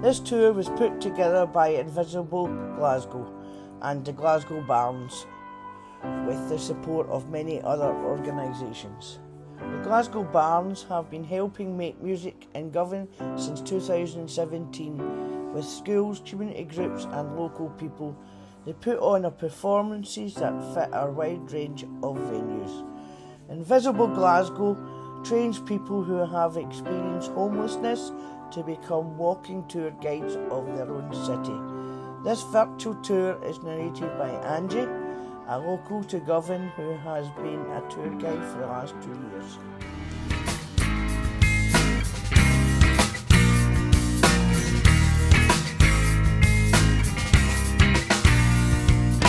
This tour was put together by Invisible Glasgow and the Glasgow Barns with the support of many other organisations. The Glasgow Barns have been helping make music in Govan since 2017 with schools, community groups and local people. They put on a performances that fit a wide range of venues. Invisible Glasgow trains people who have experienced homelessness to become walking tour guides of their own city. This virtual tour is narrated by Angie, a local to Govan who has been a tour guide for the last 2 years.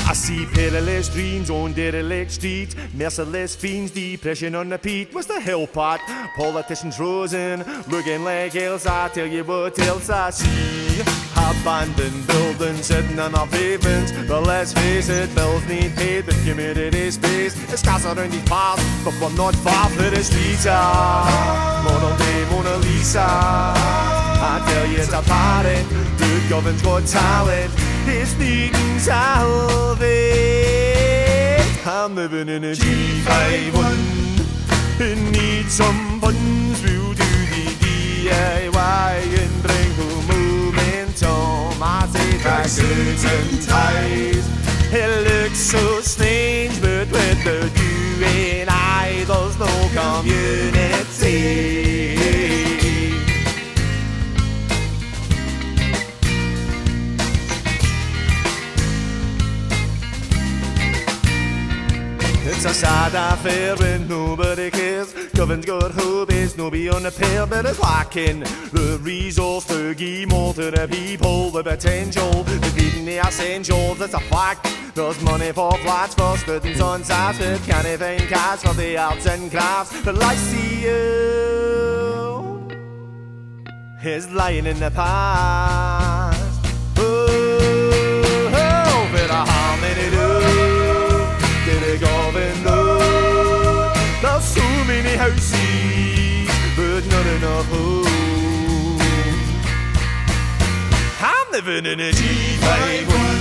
I see perilous dreams on derelict streets, merciless fiends, depression on repeat. What's the hell part? Politicians rosing, looking like else. I tell you what else I see. Abandoned buildings sitting on our pavements. But let's face it, bills need paid with community space. It's cars around these paths, but we're not far for the streets. Model day Mona Lisa. I tell you it's apparent, the Govan's got talent. It's needing salvage. I'm living in a G51. It needs some funds. We'll do the DIY and bring home momentum. I say tracksuits and ties. It looks so strange, but with the you and I, there's no community. It's a sad affair when nobody cares. Govan's got hobbies, nobody on the pair, but it's lacking the resource to give more to the people, the potential, the beating the essentials. It's a fact. There's money for flats for students on sites, but can't even cash for the arts and crafts. But legacy is lying in the past. Oh, but how many do? Govan Road. There's so many houses, but not enough homes. I'm living in a G51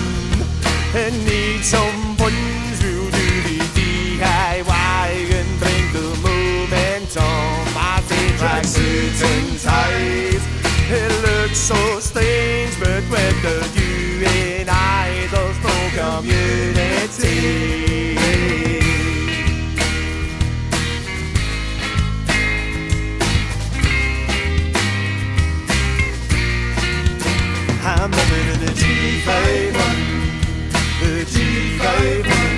and need some funds. We'll do the DIY and bring the momentum. I say tracksuits and ties. It looks so strange, but with the you and I, there's no community. I'm living in the G51, the G51,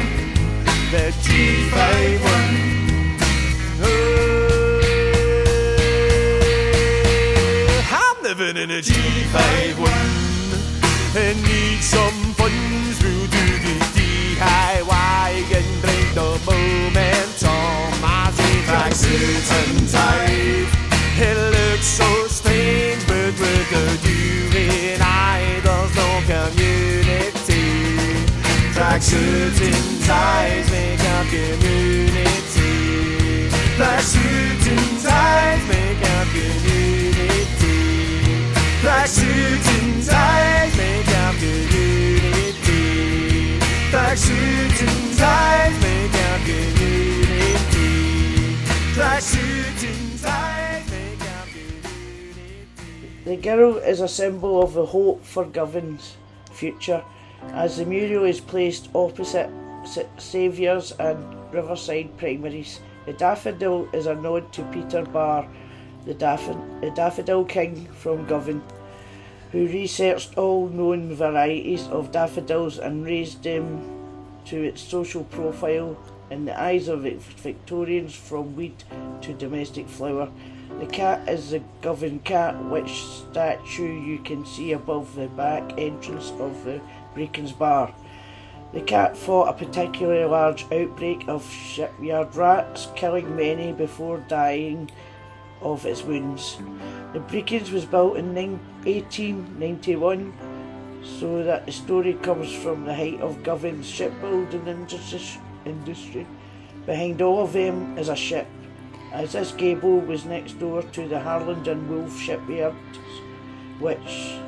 the G51. Oh, I'm living in a G51 and need some funds. We'll do the DIY and bring the momentum. I say tracksuits and ties. It looks so strange, but with the you and I, there's no community. Tracksuits and ties make up community. Tracksuits and ties make up community. Tracksuits and ties make up community. Tracksuits and ties make up community. Tracksuits and ties make up community. The girl is a symbol of the hope for Govan's future, as the mural is placed opposite Saviours and Riverside Primaries. The daffodil is a nod to Peter Barr, the daffodil king from Govan, who researched all known varieties of daffodils and raised them to its social profile in the eyes of Victorians, from weed to domestic flower. The cat is the Govan cat, which statue you can see above the back entrance of the Brecons Bar. The cat fought a particularly large outbreak of shipyard rats, killing many before dying of its wounds. The Brecons was built in 1891, so that the story comes from the height of Govan's shipbuilding industry. Behind all of them is a ship, as this gable was next door to the Harland and Wolff shipyards, which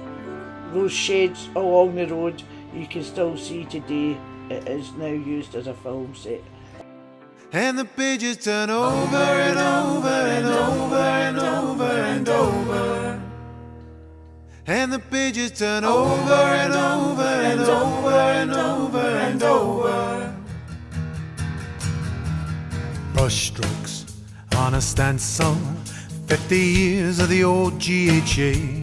those sheds along the road you can still see today. It is now used as a film set. And the pages turn over and over and over and over and over. And the pages turn over and over and over and over and over. Brushstrokes on a stencil, 50 years of the old GHA.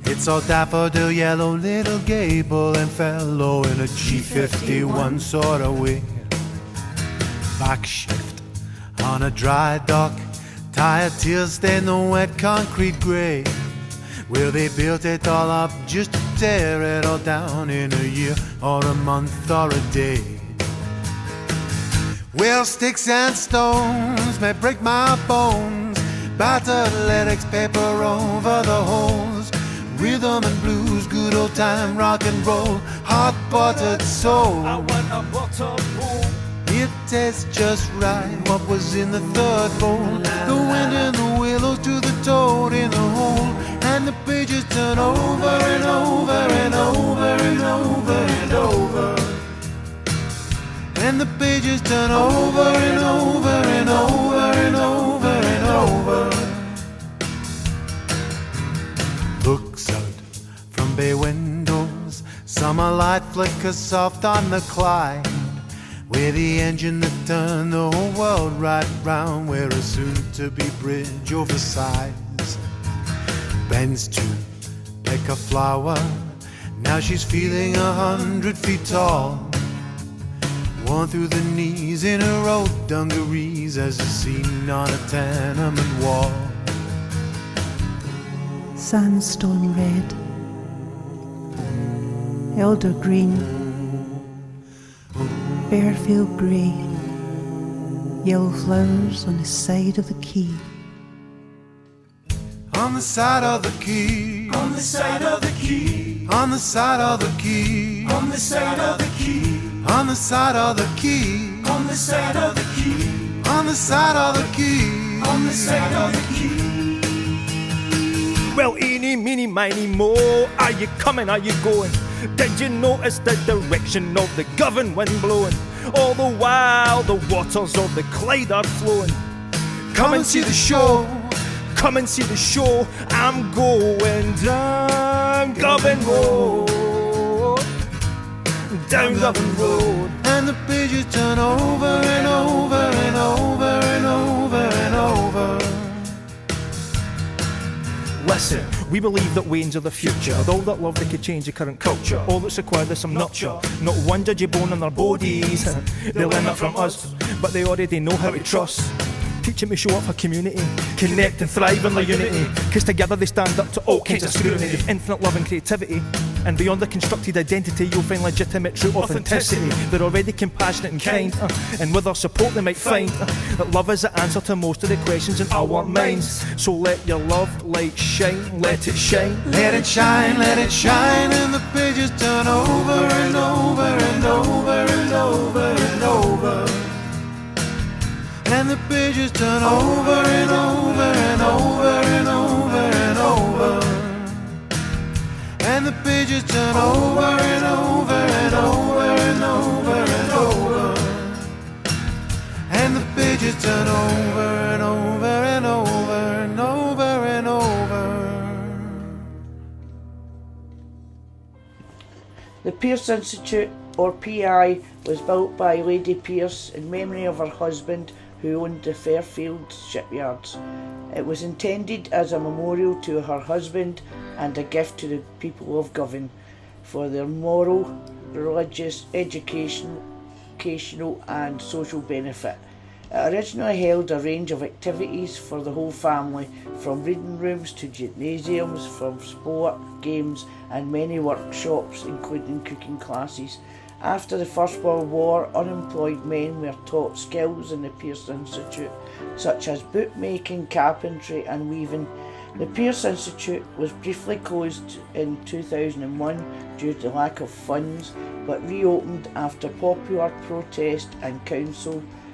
It's all daffodil yellow, little gable and fellow in a G51 sort of way. Backshift on a dry dock, tired tears stain the wet concrete grave, where they built it all up just to tear it all down in a year or a month or a day. Well, sticks and stones may break my bones, battered latex paper over the holes, rhythm and blues, good old time rock and roll, hot buttered soul. I want a buttered bowl. It tastes just right, what was in the third bowl. The wind and the willows to the toad in the hole. And the pages turn over and over and over and over and over. And the pages turn over and over and over and over and over. Looks out from bay windows, summer light flickers soft on the Clyde, where the engine that turned the whole world right round, where a soon-to-be bridge oversized bends to pick a flower. Now she's feeling 100 feet tall, worn through the knees in her old dungarees, as is seen on a tenement wall. Sandstone red, elder green, Bearfield grey, yellow flowers on the side of the quay. On the side of the quay, On the side of the quay, on the side of the quay, on the side of the quay, on the side of the quay, on the side of the quay, on the side of the quay, on the side of the quay. Well, eeny, meeny, miny, mo, are you coming, are you going? Did you notice the direction of the Govan wind blowing? All the while the waters of the Clyde are flowing. Come and see the show. Come and see the show. I'm going down Govan Road, down Govan Road. And the pages turn over and over and over and over and over. Listen, we believe that wains are the future. With all that love they could change the current culture. All that's required is some nurture, not one judgy bone in their bodies. They'll learn that from us, but they already know how to trust. Teach them to show up for community, connect and thrive in their unity, cause together they stand up to all kinds of scrutiny with infinite love and creativity. And beyond the constructed identity, you'll find legitimate true authenticity. They're already compassionate and kind, and with our support they might find that love is the answer to most of the questions in our minds. So let your love light shine, let it shine. Let it shine, and the pages turn over and over and over and over and over. And the pages turn over and over and over and over and over. And the pages turn over and over and over and over and over. And the pages turn over and over and over and over and over. The Pearce Institute, or PI, was built by Lady Pearce in memory of her husband, who owned the Fairfield shipyards. It was intended as a memorial to her husband and a gift to the people of Govan for their moral, religious, educational and social benefit. It originally held a range of activities for the whole family, from reading rooms to gymnasiums, from sport, games and many workshops including cooking classes. After the First World War, unemployed men were taught skills in the Pearce Institute, such as bootmaking, carpentry and weaving. The Pearce Institute was briefly closed in 2001 due to lack of funds, but reopened after popular protest and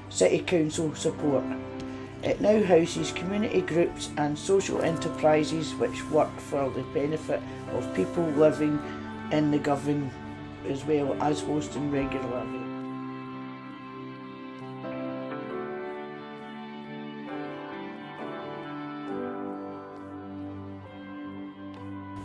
city council support. It now houses community groups and social enterprises which work for the benefit of people living in the Govan, as well as hosting regular events.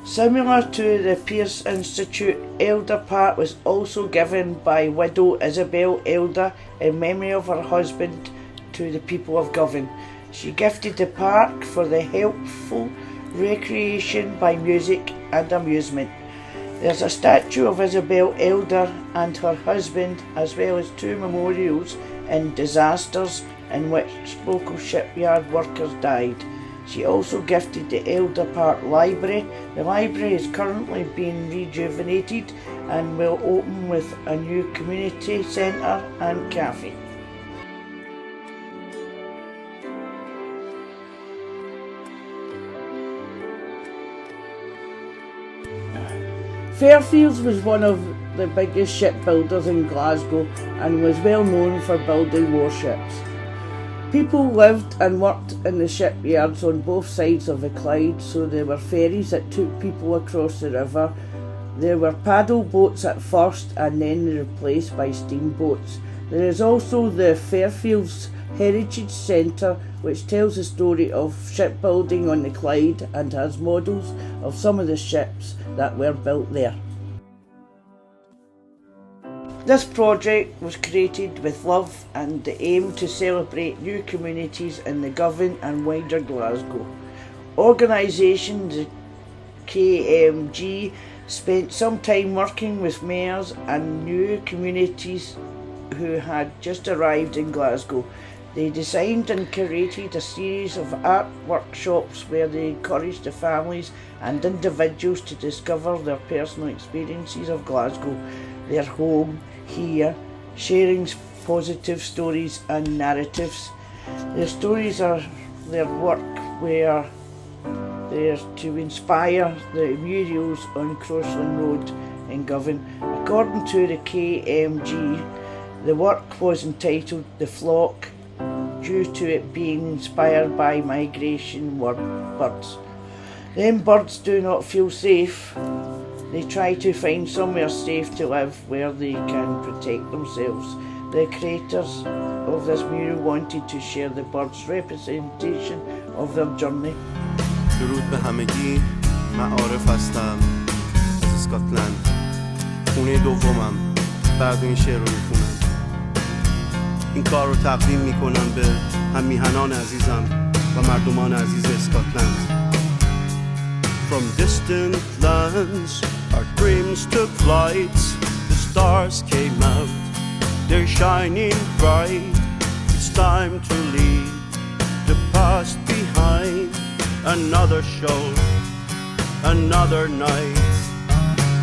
Similar to the Pearce Institute, Elder Park was also given by widow Isabel Elder in memory of her husband to the people of Govan. She gifted the park for the helpful recreation by music and amusement. There's a statue of Isabel Elder and her husband, as well as 2 memorials in disasters in which local shipyard workers died. She also gifted the Elder Park Library. The library is currently being rejuvenated and will open with a new community centre and cafe. Fairfields was one of the biggest shipbuilders in Glasgow and was well known for building warships. People lived and worked in the shipyards on both sides of the Clyde, so there were ferries that took people across the river. There were paddle boats at first and then replaced by steamboats. There is also the Fairfields Heritage Centre, which tells the story of shipbuilding on the Clyde and has models of some of the ships that were built there. This project was created with love and the aim to celebrate new communities in the Govan and wider Glasgow. Organisation the KMG spent some time working with mayors and new communities who had just arrived in Glasgow. They designed and curated a series of art workshops where they encouraged the families and individuals to discover their personal experiences of Glasgow, their home here, sharing positive stories and narratives. Their stories are their work where they're to inspire the murals on Crossland Road in Govan. According to the KMG, the work was entitled The Flock, due to it being inspired by migration birds. Them birds do not feel safe. They try to find somewhere safe to live where they can protect themselves. The creators of this mural wanted to share the birds' representation of their journey. درود به همگی. من عارف هستم از اسکاتلند. خونه دومم. بعد این شعر رو میخونم. این کار رو تقدیم میکنم به هم میهنان عزیزم و مردمان عزیز اسکاتلند. From distant lands, our dreams took flight. The stars came out, they're shining bright. It's time to leave the past behind. Another show, another night.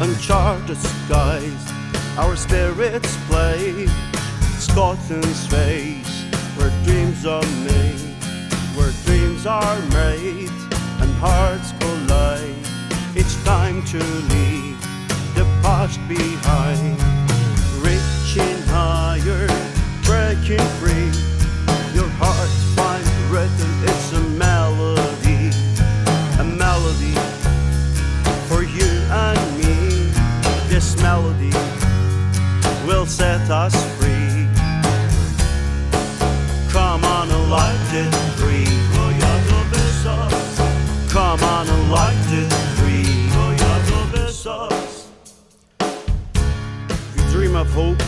Uncharted skies, our spirits play. Scotland's face, where dreams are made, where dreams are made. And hearts collide. It's time to leave the past behind. Reaching higher, breaking free. Your heart finds rhythm. It's a melody for you and me. This melody will set us free. Come on and light it free. Come on and light it free. We dream of hope,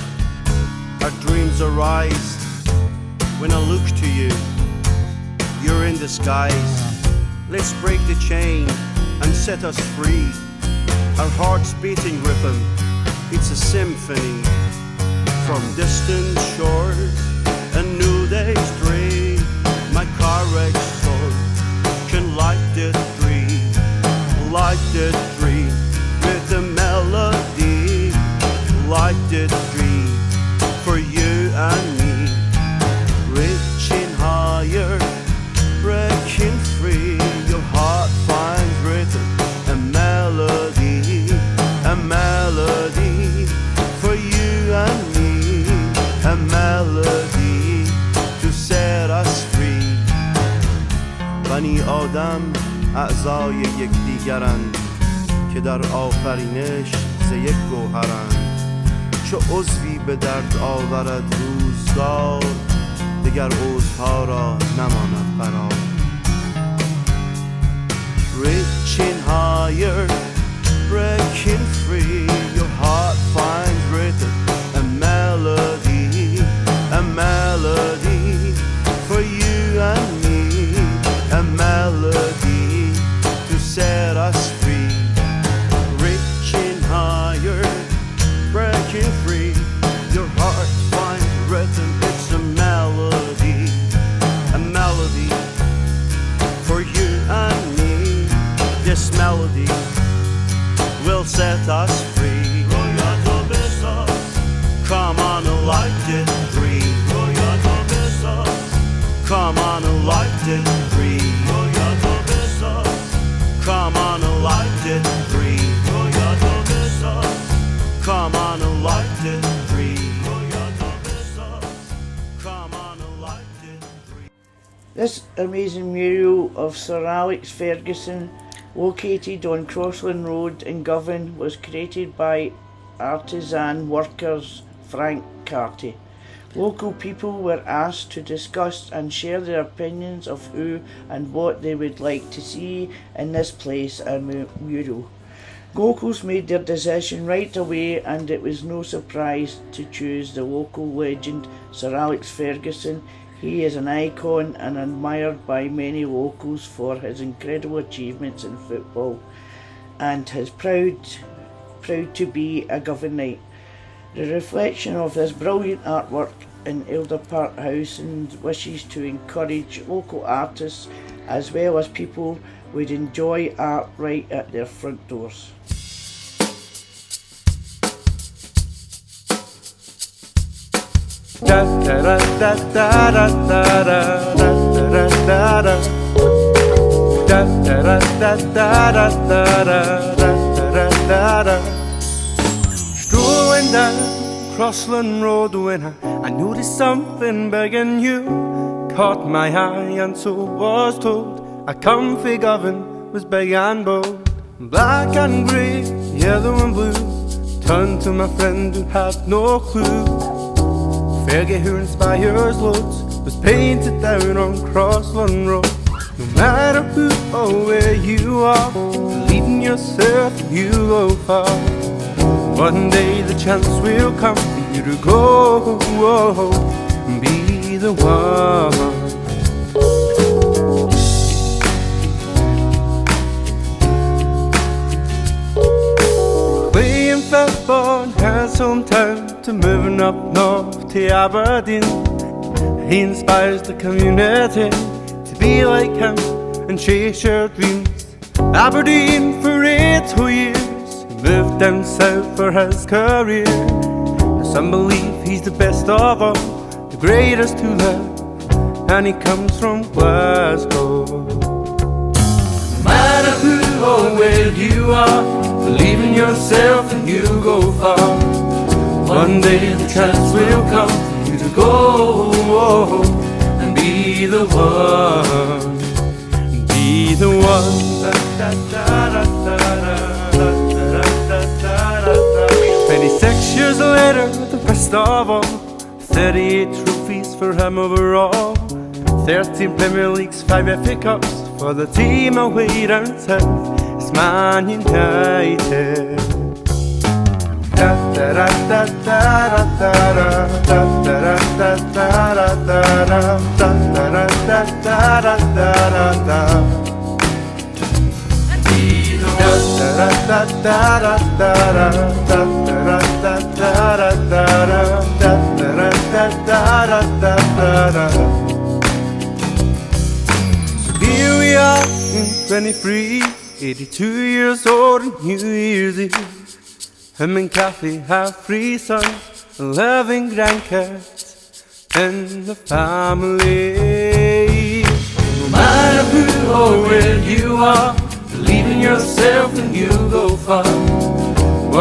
our dreams arise. When I look to you, you're in disguise. Let's break the chain and set us free. Our hearts beating rhythm, it's a symphony. From distant shores, a new day's dream. My courage soars. Can light this dream with a melody. Light this dream for you and me. Reaching higher, breaking free. Your heart finds rhythm, a melody for you and me. A melody to set us free. بنی آدم اعضای یکدیگرند که در آفرینش ز یک گوهرند. چو عضوی به درد آورد روزگار، دگر عضوها را نماند قرار. Reaching higher, breaking free, your heart finds written a melody for you and me, a melody to set us free. Reaching higher, breaking free, your heart finds written, it's a melody for you and me. This melody will set us free. Come on and light it free. Come on and light it free. Come on and light it free. Come on and light it free. Come on and light it free. This amazing mural of Sir Alex Ferguson, located on Crossland Road in Govan, was created by artisan workers Frank Carty. Local people were asked to discuss and share their opinions of who and what they would like to see in this place and mural. Locals made their decision right away, and it was no surprise to choose the local legend Sir Alex Ferguson. He is an icon and admired by many locals for his incredible achievements in football, and is proud to be a Govanite. The reflection of this brilliant artwork in Elder Park House and wishes to encourage local artists as well as people would enjoy art right at their front doors. Da da da da da da da da da da da da da da da da da da da. Strolling down Crossland Road when I noticed something big and new caught my eye, and so was told a comfy Govan was big and bold. Black and grey, yellow and blue, turned to my friend who had no clue. Fergie, who inspires loads, was painted down on Crossland Road. No matter who or where you are, believe in yourself and you go far. One day the chance will come for you to go and be the one. Playing football in his hometown to moving up north to Aberdeen. He inspires the community to be like him and chase your dreams. Aberdeen for 8 whole years, he moved down south for his career. Some believe he's the best of all, the greatest to live, and he comes from Glasgow. No matter who or where you are, believe in yourself and you go far. One day the chance will come for you to go and be the one. Be the one. 26 years later, the best of all, 38 trophies for him overall, 13 Premier Leagues, 5 FA Cups for the team away down south. It's Man United. Da da da da da da da da da da da da da da da da da da. So here we are in 23, 82 years old and New Year's Eve. Him and Kathy have 3 sons, 11 grandkids in the family. No matter who or where you are, believe in yourself and you'll go far.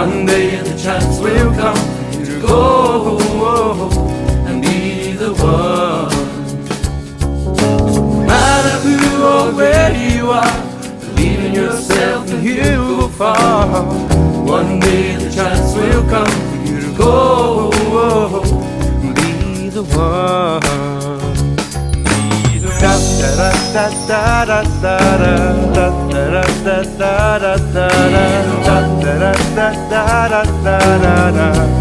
One day the chance will come for you to go and be the one. No matter who or where far. One day the chance will come for you to go, be the one. Be the one. Da da da da da da da da da da da da da da da da da.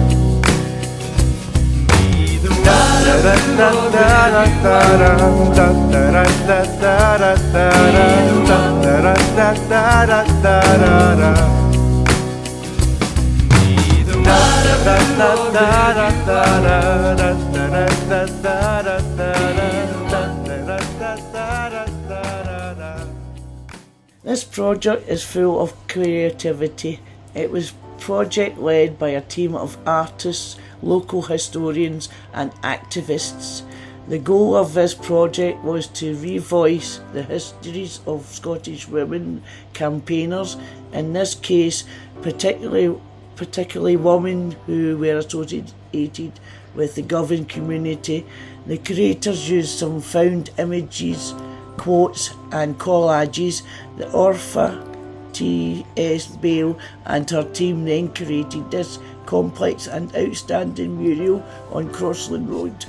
This project is full of creativity. It was project led by a team of artists, local historians and activists. The goal of this project was to revoice the histories of Scottish women campaigners, in this case particularly women who were associated with the Govan community. The creators used some found images, quotes and collages. The Orpha T.S. Bale and her team then created this complex and outstanding mural on Crossland Road.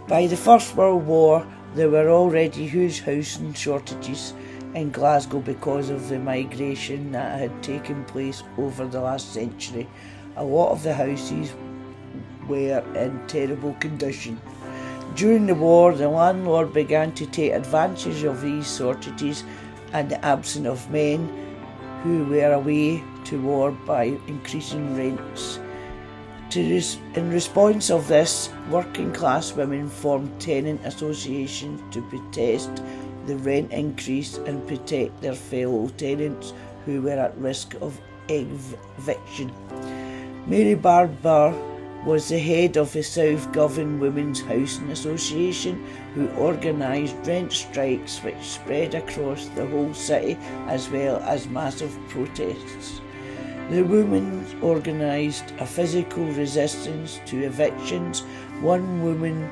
By the First World War, there were already huge housing shortages in Glasgow because of the migration that had taken place over the last century. A lot of the houses were in terrible condition. During the war, the landlord began to take advantage of these shortages and the absence of men who were away to war by increasing rents. In response of this, working class women formed tenant associations to protest the rent increase and protect their fellow tenants who were at risk of eviction. Mary Barber was the head of the South Govan Women's Housing Association, who organised rent strikes which spread across the whole city as well as massive protests. The women organised a physical resistance to evictions. One woman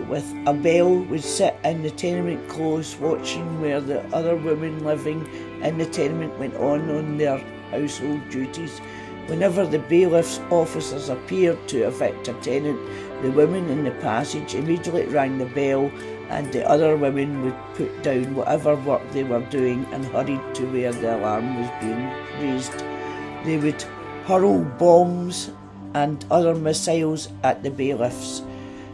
with a bell would sit in the tenement close watching where the other women living in the tenement went on their household duties. Whenever the bailiff's officers appeared to evict a tenant, the women in the passage immediately rang the bell and the other women would put down whatever work they were doing and hurried to where the alarm was being raised. They would hurl bombs and other missiles at the bailiffs.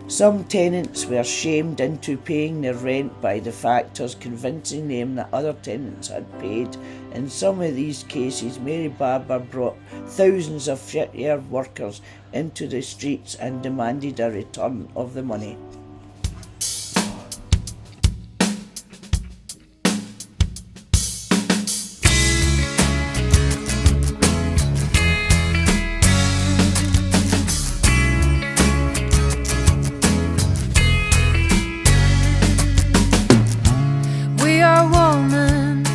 Some tenants were shamed into paying their rent by the factors, convincing them that other tenants had paid. In some of these cases, Mary Barber brought thousands of shipyard workers into the streets and demanded a return of the money. We are women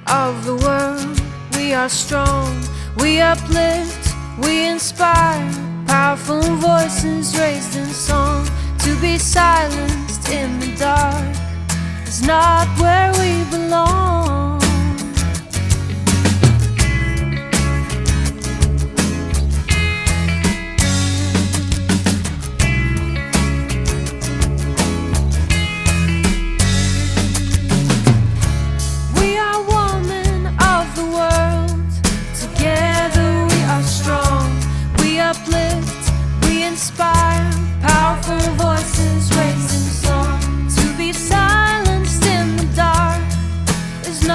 of the world. We are strong, we uplift, we inspire. Powerful voices raised in song. To be silenced in the dark is not where we belong. Inspire, powerful voices raised in song. To be silenced in the dark is not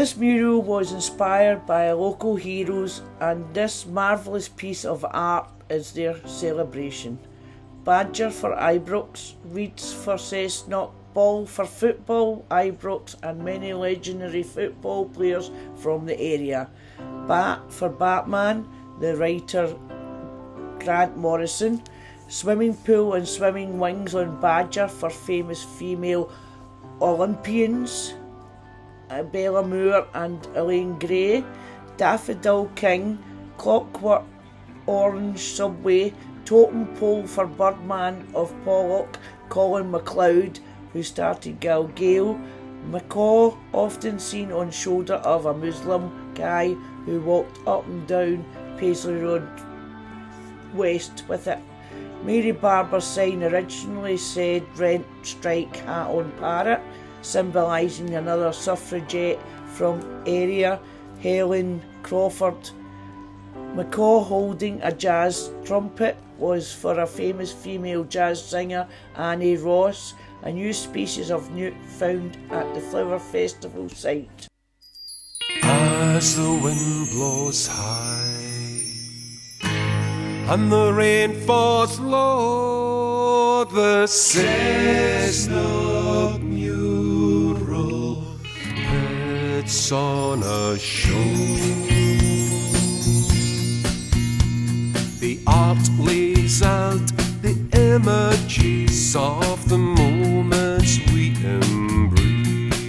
This mural was inspired by local heroes, and this marvellous piece of art is their celebration. Badger for Ibrox, Reeds for Cessnock, Ball for football, Ibrox, and many legendary football players from the area. Bat for Batman, the writer Grant Morrison. Swimming pool and swimming wings on Badger for famous female Olympians, Bella Moore and Elaine Gray. Daffodil King, Clockwork Orange Subway, totem pole for Birdman of Pollock, Colin MacLeod, who started Gal Gale. Macaw, often seen on shoulder of a Muslim guy who walked up and down Paisley Road West with it. Mary Barber's sign originally said rent, strike, hat on parrot, symbolising another suffragette from area, Helen Crawford. Macaw holding a jazz trumpet was for a famous female jazz singer, Annie Ross, a new species of newt found at the Flower Festival site. As the wind blows high and the rain falls low, the Cessnock mural puts on a show. The art lays out the images of the moments we embrace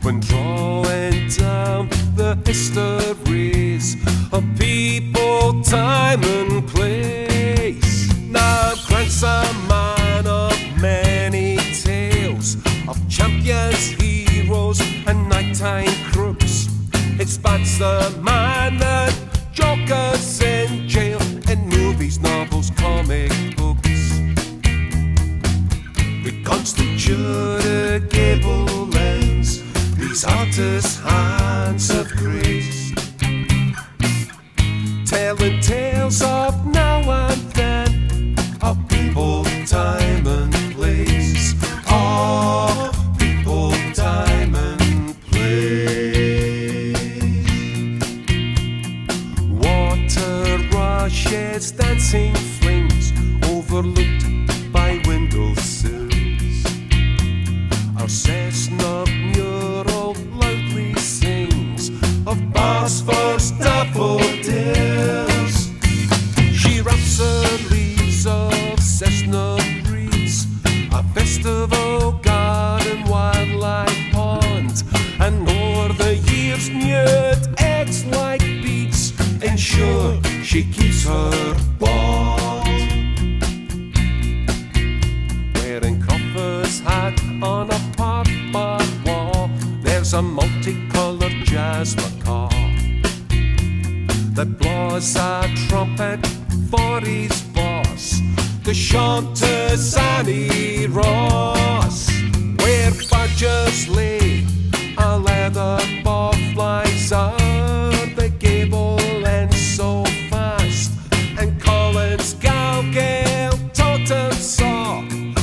when drawing down the histories of people, time and place. Now Grant's a man of many tales, of champions, heroes and nighttime crooks. It's Bat's the man that jokers in jail, in movies, novels, comic books. Reconstituted gable lens, these artists' hands of grace, telling tales of now and then, of people, time and place, of people, time and place. Water rushes, dancing flames, overlooked by windowsills. Our Cessnock mural loudly sings of Bosphorus daffodils. She wraps her leaves of Cessnock reeds, a festival garden, wildlife pond, and o'er the years newt eggs like beads ensure she keeps her bond. Wearing Crawford's hat on a park bar wall, there's a multicoloured jazz macaw that blows a trumpet for his boss, the Chantez Annie Ross. Where badgers lay, a leather ball flies out the gable end so fast, and Colin's gal gale taught and saw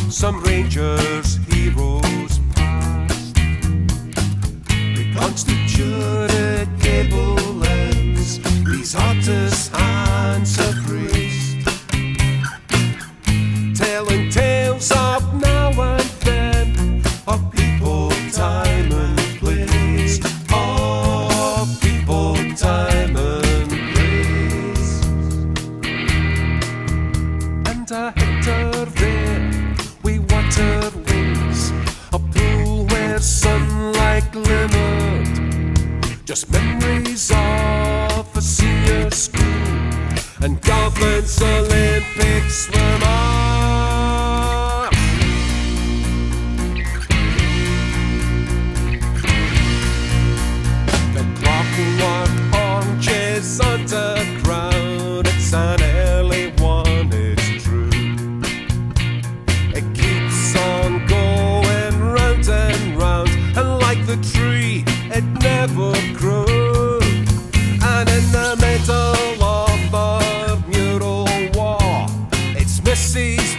some rangers, heroes past. Reconstituted gable lens, these artists' hands have graced, telling tales of now and then, of people, time and place, of people, time and place. And a hectare there, we water wings, a pool where sunlight glimmered, just memories of a senior school and Govan's Olympic swimmer. The clockwork oranges underground, it's an early one, it's true. It keeps on going round and round, and like the tree, it never grew. And in the middle of the mural wall, it's Mrs.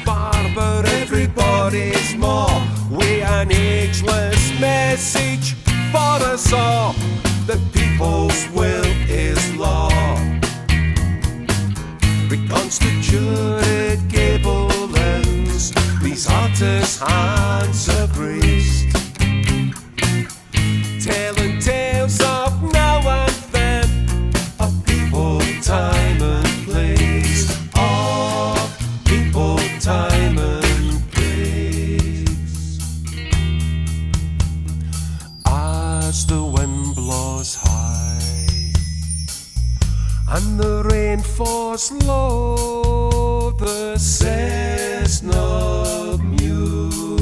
saw the people's will is law. Reconstituted gable ends, these artists' hands are graced, telling tales of now and then, of people, time and place, of people, time and place. As the wind blows high and the rain falls low, the chestnut mule